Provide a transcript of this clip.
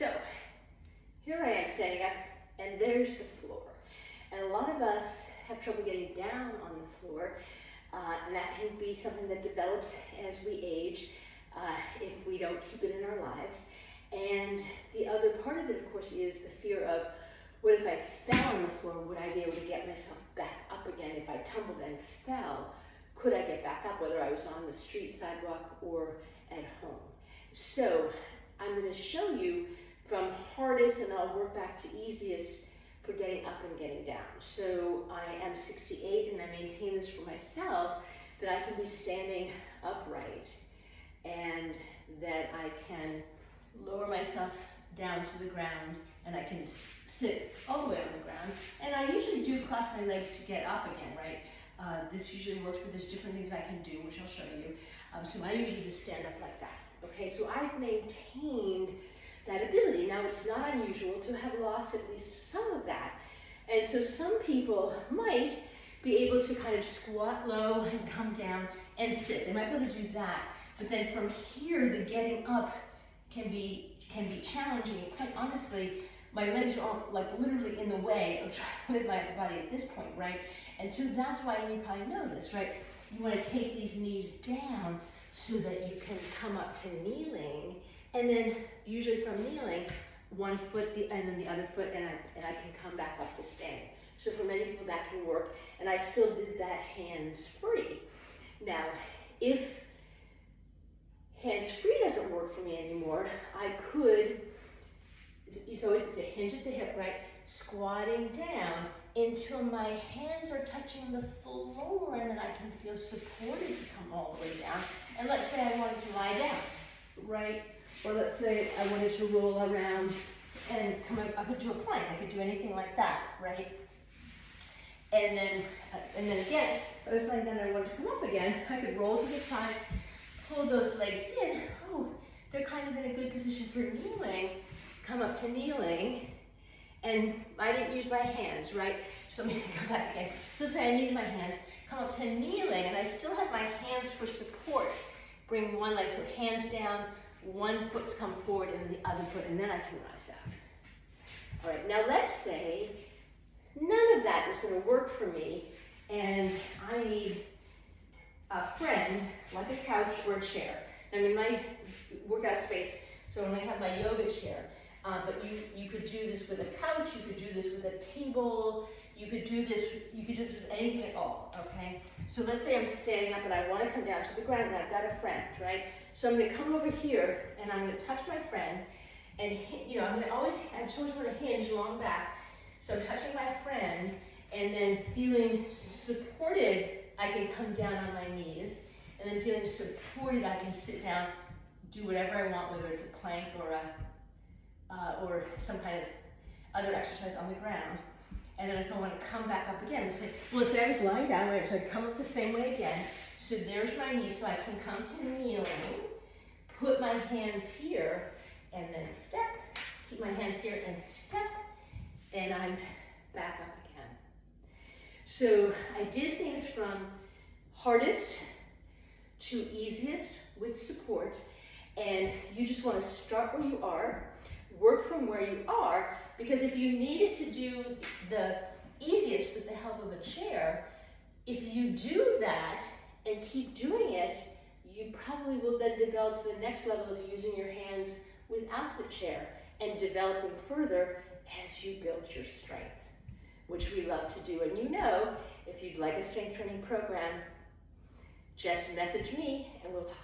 So here I am standing up, and there's the floor. And a lot of us have trouble getting down on the floor, and that can be something that develops as we age if we don't keep it in our lives. And the other part of it, of course, is the fear of, what if I fell on the floor? Would I be able to get myself back up again? If I tumbled and fell, could I get back up, whether I was on the street, sidewalk, or at home? So I'm going to show you from hardest, and I'll work back to easiest for getting up and getting down. So I am 68, and I maintain this for myself, that I can be standing upright and that I can lower myself down to the ground, and I can sit all the way on the ground. And I usually do cross my legs to get up again, right? This usually works, but there's different things I can do, which I'll show you. So I usually just stand up like that. Okay, so I've maintained that ability. Now, it's not unusual to have lost at least some of that. And so some people might be able to kind of squat low and come down and sit. They might be able to do that. But then from here, the getting up can be challenging. Quite honestly, my legs are like literally in the way of trying to lift my body at this point, right? And so that's why, and you probably know this, right? You want to take these knees down so that you can come up to kneeling, and then usually from kneeling, one foot and then the other foot, and I can come back up to standing. So for many people that can work, and I still did that hands free. Now, if hands free doesn't work for me anymore, I could, it's always a hinge at the hip, right? Squatting down until my hands are touching the floor, and then I can feel supported to come all the way down. And let's say I wanted to lie down, right? Or let's say I wanted to roll around and come up into a plank. I could do anything like that, right? And then again, I was lying down and I wanted to come up again. I could roll to the side, pull those legs in. Oh, they're kind of in a good position for kneeling. Come up to kneeling, and I didn't use my hands, right? So let me go back again. So let's say I needed my hands. Come up to kneeling, and I still have my hands for support. Bring one leg, so hands down, one foot's come forward, and then the other foot, and then I can rise up. All right, now let's say none of that is going to work for me, and I need a friend, like a couch or a chair. I'm in my workout space, so I only have my yoga chair. But you could do this with a couch, you could do this with a table, you could do this with anything at all, okay? So let's say I'm standing up and I want to come down to the ground, and I've got a friend, right? So I'm going to come over here, and I'm going to touch my friend, and I just always want to hinge long back. So I'm touching my friend, and then feeling supported, I can come down on my knees, and then feeling supported, I can sit down, do whatever I want, whether it's a plank or some kind of other exercise on the ground. And then if I want to come back up again, let's say I was lying down, right? So I'd come up the same way again. So there's my knee, so I can come to kneeling, put my hands here, and then step, keep my hands here and step, and I'm back up again. So I did things from hardest to easiest with support, and you just want to start where you are, work from where you are, because if you needed to do the easiest with the help of a chair, if you do that and keep doing it, you probably will then develop to the next level of using your hands without the chair and develop them further as you build your strength, which we love to do. And if you'd like a strength training program, just message me and we'll talk.